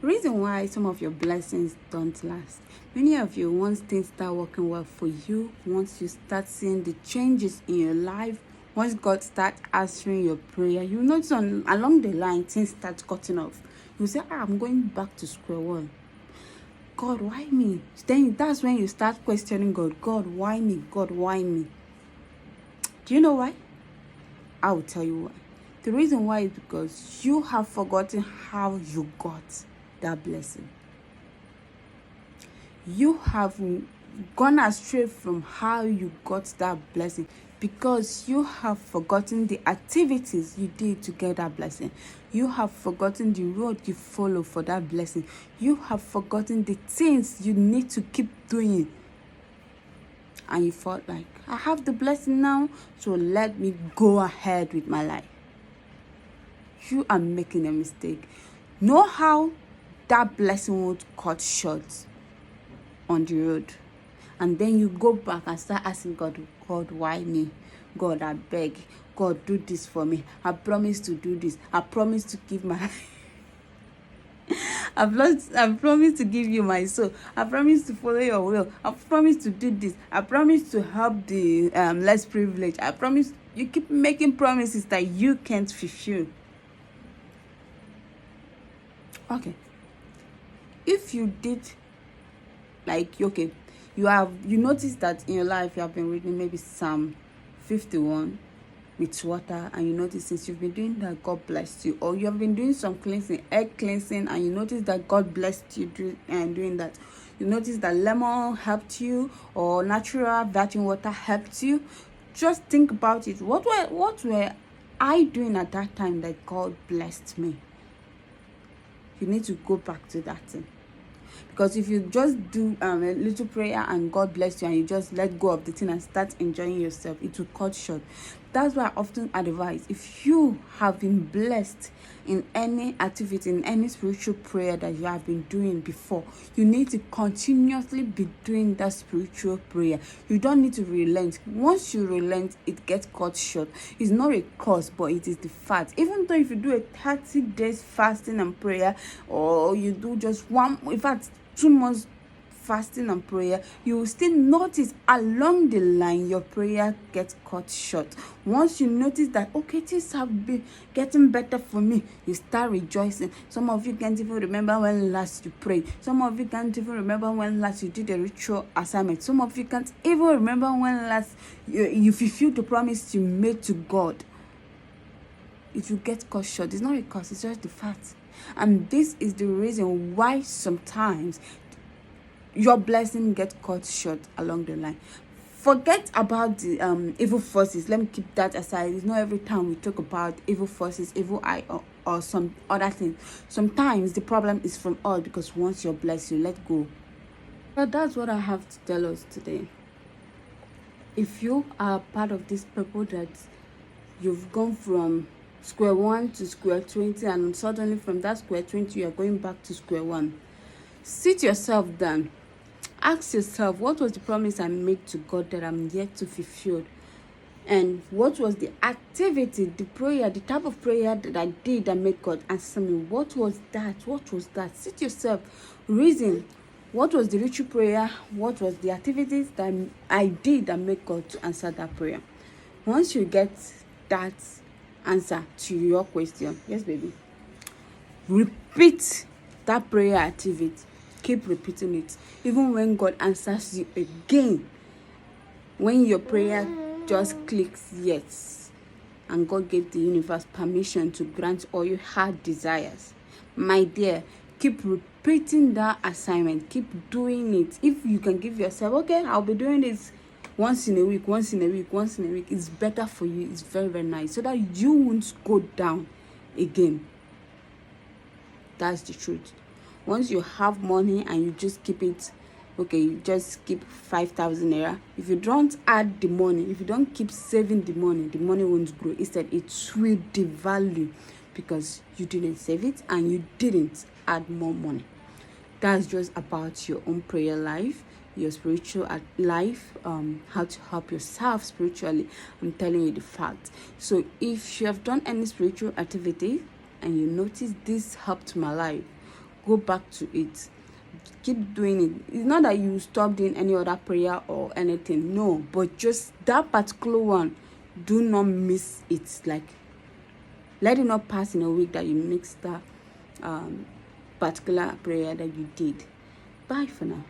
Reason why some of your blessings don't last. Many of you, once things start working well for you, once you start seeing the changes in your life, once God start answering your prayer, you notice along the line things start cutting off. You say, I'm going back to square one. God, why me? Then that's when you start questioning God. God, why me? God, why me? Do you know why? I will tell you why. The reason why is because you have forgotten how you got that blessing. You have gone astray from how you got that blessing because you have forgotten the activities you did to get that blessing. You have forgotten the road you follow for that blessing. You have forgotten the things you need to keep doing. And you felt like, I have the blessing now, so let me go ahead with my life. You are making a mistake. Know how that blessing would cut short on the road. And then you go back and start asking God, God, why me? God, I beg. God, do this for me. I promise to do this. I promise to give my... I promise to give you my soul. I promise to follow your will. I promise to do this. I promise to help the less privileged. I promise. You keep making promises that you can't fulfill. Okay. If you did, you notice that in your life you have been reading maybe Psalm 51 with water, and you notice since you've been doing that, God blessed you. Or you have been doing some cleansing, egg cleansing, and you notice that God blessed you doing that. You notice that lemon helped you, or natural virgin water helped you. Just think about it. What were I doing at that time that God blessed me? You need to go back to that thing. Because if you just do a little prayer and God bless you, and you just let go of the thing and start enjoying yourself, it will cut short. That's why I often advise, if you have been blessed in any activity, in any spiritual prayer that you have been doing before, you need to continuously be doing that spiritual prayer. You don't need to relent. Once you relent, it gets cut short. It's not a curse, but it is the fact. Even though if you do a 30 days fasting and prayer, or you do just 2 months fasting and prayer, you will still notice along the line your prayer gets cut short. Once you notice that, okay, things have been getting better for me, you start rejoicing. Some of you can't even remember when last you prayed. Some of you can't even remember when last you did a ritual assignment. Some of you can't even remember when last you fulfilled the promise you made to God. It will get cut short. It's not a curse, it's just the fact. And this is the reason why sometimes your blessing gets cut short along the line. Forget about the evil forces. Let me keep that aside. It's not every time we talk about evil forces, evil eye, or some other thing. Sometimes the problem is from us, because once you're blessed, you let go. But that's what I have to tell us today. If you are part of this people that you've gone from square one to square 20, and suddenly from that square 20 you are going back to square one, sit yourself down. Ask yourself, what was the promise I made to God that I'm yet to fulfill? And what was the activity, the prayer, the type of prayer that I did that made God answer me? What was that? What was that? Sit yourself, reason. What was the ritual prayer? What was the activities that I did that made God to answer that prayer? Once you get that answer to your question, yes, baby, repeat that prayer activity. Keep repeating it. Even when God answers you again, when your prayer just clicks yes, and God gave the universe permission to grant all your heart desires, my dear, keep repeating that assignment. Keep doing it. If you can give yourself, okay, I'll be doing this once in a week, it's better for you. It's very, very nice, so that you won't go down again. That's the truth. Once you have money and you just keep it, okay, you just keep 5,000 naira. If you don't add the money, if you don't keep saving the money won't grow. Instead, it will devalue, because you didn't save it and you didn't add more money. That's just about your own prayer life, your spiritual life, how to help yourself spiritually. I'm telling you the fact. So if you have done any spiritual activity and you notice this helped my life, go back to it. Keep doing it. It's not that you stop doing any other prayer or anything, no, but just that particular one, do not miss it. Like, let it not pass in a week that you mix that particular prayer that you did. Bye for now.